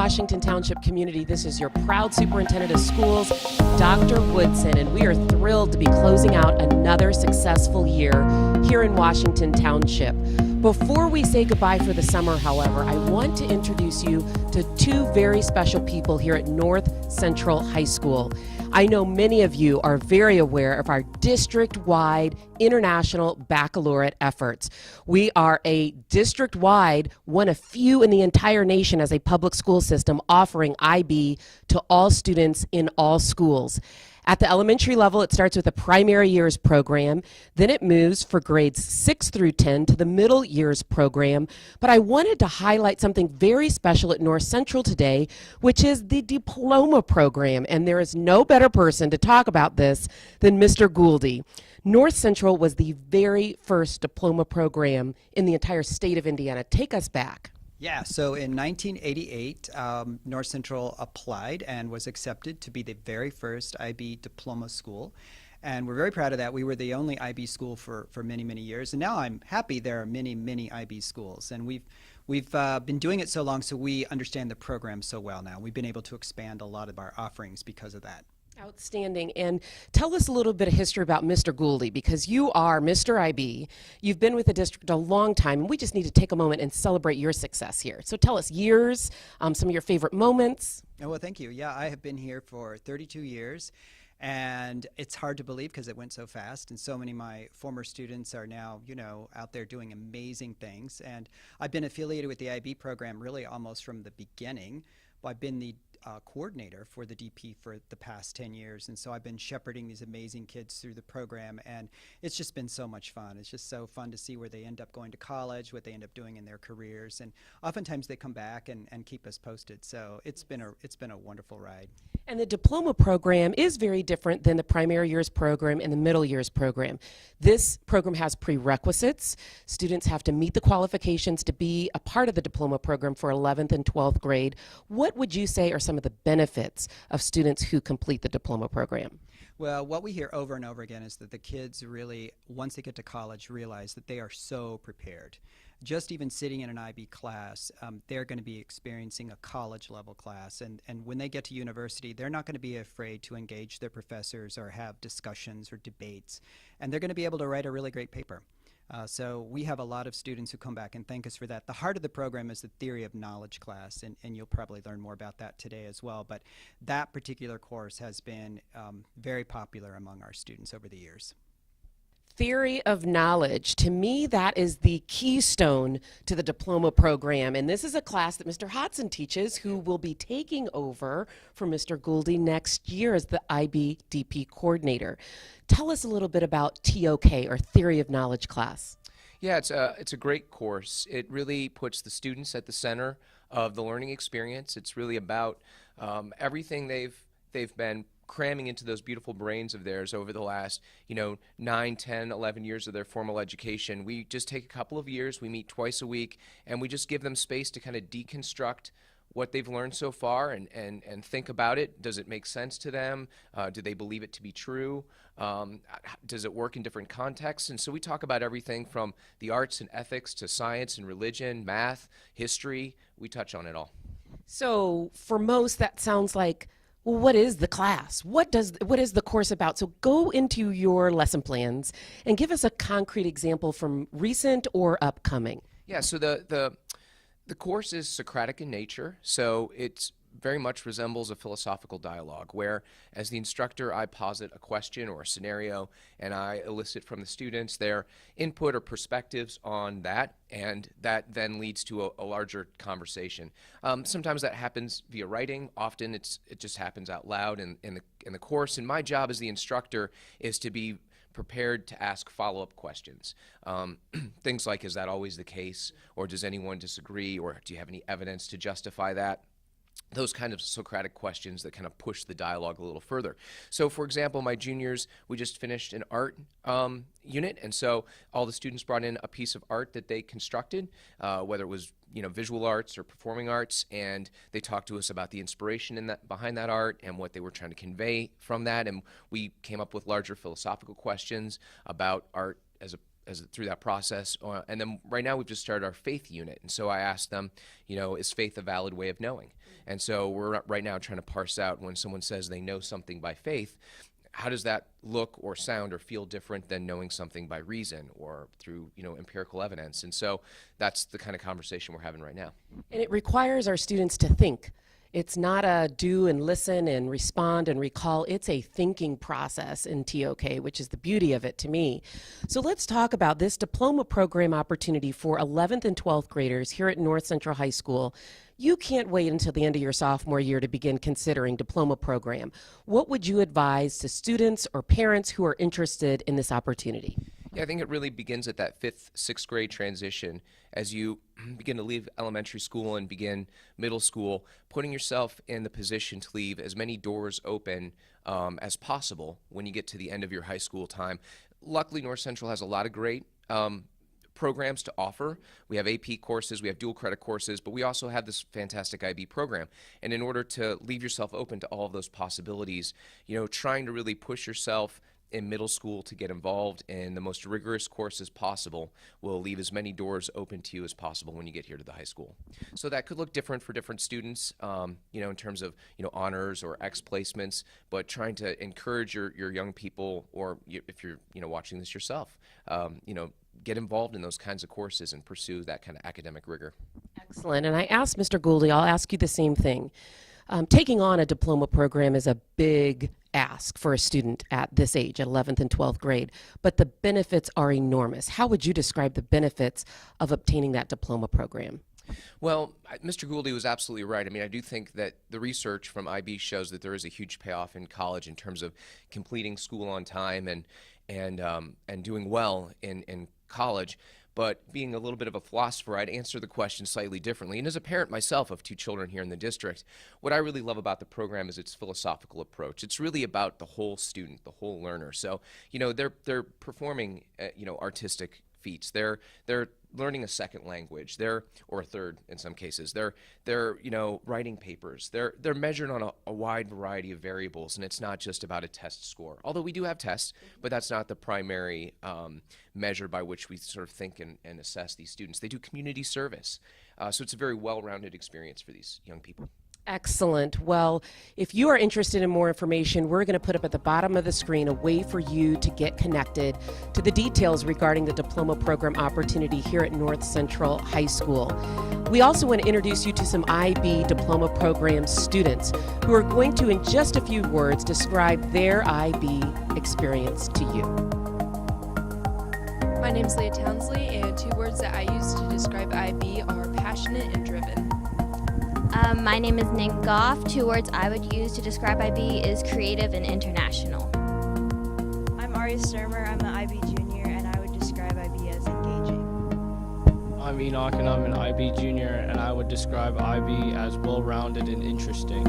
Washington Township community. This is your proud superintendent of schools, Dr. Woodson, and we are thrilled to be closing out another successful year here in Washington Township. Before we say goodbye for the summer, however, I want to introduce you to two very special people here at North Central High School. I know many of you are very aware of our district-wide International Baccalaureate efforts. We are a district-wide, one of few in the entire nation as a public school system offering IB to all students in all schools. At the elementary level, it starts with a primary years program. Then it moves for grades 6 through 10 to the middle years program. But I wanted to highlight something very special at North Central today, which is the Diploma Program. And there is no better person to talk about this than Mr. Gulde. North Central was the very first diploma program in the entire state of Indiana. Take us back. Yeah, so in 1988, North Central applied and was accepted to be the very first IB diploma school. And we're very proud of that. We were the only IB school for many, many years. And now I'm happy there are many, many IB schools. And we've been doing it so long, so we understand the program so well now. We've been able to expand a lot of our offerings because of that. Outstanding. And tell us a little bit of history about Mr. Gulde, because you are Mr. IB. You've been with the district a long time, and we just need to take a moment and celebrate your success here. So tell us years, some of your favorite moments. Oh, well, thank you. Yeah, I have been here for 32 years, and it's hard to believe because it went so fast, and so many of my former students are now, out there doing amazing things. And I've been affiliated with the IB program really almost from the beginning. I've been the coordinator for the DP for the past 10 years, and so I've been shepherding these amazing kids through the program, and it's just been so much fun. It's just so fun to see where they end up going to college, what they end up doing in their careers, and oftentimes they come back and keep us posted. So it's been a wonderful ride. And the diploma program is very different than the primary years program and the middle years program. This program has prerequisites. Students have to meet the qualifications to be a part of the diploma program for 11th and 12th grade. What would you say are some of the benefits of students who complete the diploma program? Well, what we hear over and over again is that the kids really, once they get to college, realize that they are so prepared. Just even sitting in an IB class, they're going to be experiencing a college level class, and when they get to university, they're not going to be afraid to engage their professors or have discussions or debates, and they're going to be able to write a really great paper. So we have a lot of students who come back and thank us for that. The heart of the program is the theory of knowledge class, and you'll probably learn more about that today as well, but that particular course has been very popular among our students over the years. Theory of knowledge. To me, that is the keystone to the diploma program. And this is a class that Mr. Hodson teaches, who will be taking over for Mr. Gulde next year as the IB DP coordinator. Tell us a little bit about TOK, or Theory of Knowledge class. Yeah, it's a great course. It really puts the students at the center of the learning experience. It's really about everything they've been cramming into those beautiful brains of theirs over the last 9, 10, 11 years of their formal education. We just take a couple of years, we meet twice a week, and we just give them space to kind of deconstruct what they've learned so far and think about it. Does it make sense to them? Do they believe it to be true? Does it work in different contexts? And so we talk about everything from the arts and ethics to science and religion, math, history. We touch on it all. So for most, that sounds like, well, what is the class? What is the course about? So go into your lesson plans and give us a concrete example from recent or upcoming. Yeah, so the course is Socratic in nature, so it very much resembles a philosophical dialogue where, as the instructor, I posit a question or a scenario, and I elicit from the students their input or perspectives on that, and that then leads to a larger conversation. Sometimes that happens via writing. Often it just happens out loud in the course, and my job as the instructor is to be prepared to ask follow-up questions. Things like, is that always the case? Or does anyone disagree? Or do you have any evidence to justify that? Those kind of Socratic questions that kind of push the dialogue a little further. So for example, my juniors, we just finished an art unit, and so all the students brought in a piece of art that they constructed, whether it was visual arts or performing arts, and they talked to us about the inspiration behind that art and what they were trying to convey from that, and we came up with larger philosophical questions about art through that process. And then right now we've just started our faith unit. And so I asked them, is faith a valid way of knowing? And so we're right now trying to parse out when someone says they know something by faith, how does that look or sound or feel different than knowing something by reason or through, empirical evidence? And so that's the kind of conversation we're having right now. And it requires our students to think. It's not a do and listen and respond and recall. It's a thinking process in TOK, which is the beauty of it to me. So let's talk about this diploma program opportunity for 11th and 12th graders here at North Central High School. You can't wait until the end of your sophomore year to begin considering diploma program. What would you advise to students or parents who are interested in this opportunity? Yeah, I think it really begins at that 5th, 6th grade transition as you begin to leave elementary school and begin middle school, putting yourself in the position to leave as many doors open as possible when you get to the end of your high school time. Luckily, North Central has a lot of great programs to offer. We have AP courses, we have dual credit courses, but we also have this fantastic IB program. And in order to leave yourself open to all of those possibilities, trying to really push yourself in middle school to get involved in the most rigorous courses possible will leave as many doors open to you as possible when you get here to the high school. So that could look different for different students, in terms of, honors or X placements, but trying to encourage your young people, or if you're, watching this yourself, get involved in those kinds of courses and pursue that kind of academic rigor. Excellent. And I asked Mr. Gulde, I'll ask you the same thing. Taking on a diploma program is a big ask for a student at this age, 11th and 12th grade, but the benefits are enormous. How would you describe the benefits of obtaining that diploma program? Well, Mr. Gulde was absolutely right. I mean, I do think that the research from IB shows that there is a huge payoff in college in terms of completing school on time and doing well in college. But being a little bit of a philosopher, I'd answer the question slightly differently. And as a parent myself of 2 children here in the district, what I really love about the program is its philosophical approach. It's really about the whole student, the whole learner. So, they're performing, artistic feats. They're learning a second language. Or a third in some cases. They're writing papers. They're measured on a wide variety of variables, and it's not just about a test score. Although we do have tests, but that's not the primary measure by which we sort of think and assess these students. They do community service. So it's a very well-rounded experience for these young people. Excellent. Well, if you are interested in more information, we're going to put up at the bottom of the screen a way for you to get connected to the details regarding the diploma program opportunity here at North Central High School. We also want to introduce you to some IB diploma program students who are going to, in just a few words, describe their IB experience to you. My name is Leah Townsley, and 2 words that I use to describe IB are passionate and driven. My name is Nick Goff. 2 words I would use to describe IB is creative and international. I'm Arya Sturmer. I'm an IB junior, and I would describe IB as engaging. I'm Enoch, and I'm an IB junior, and I would describe IB as well-rounded and interesting.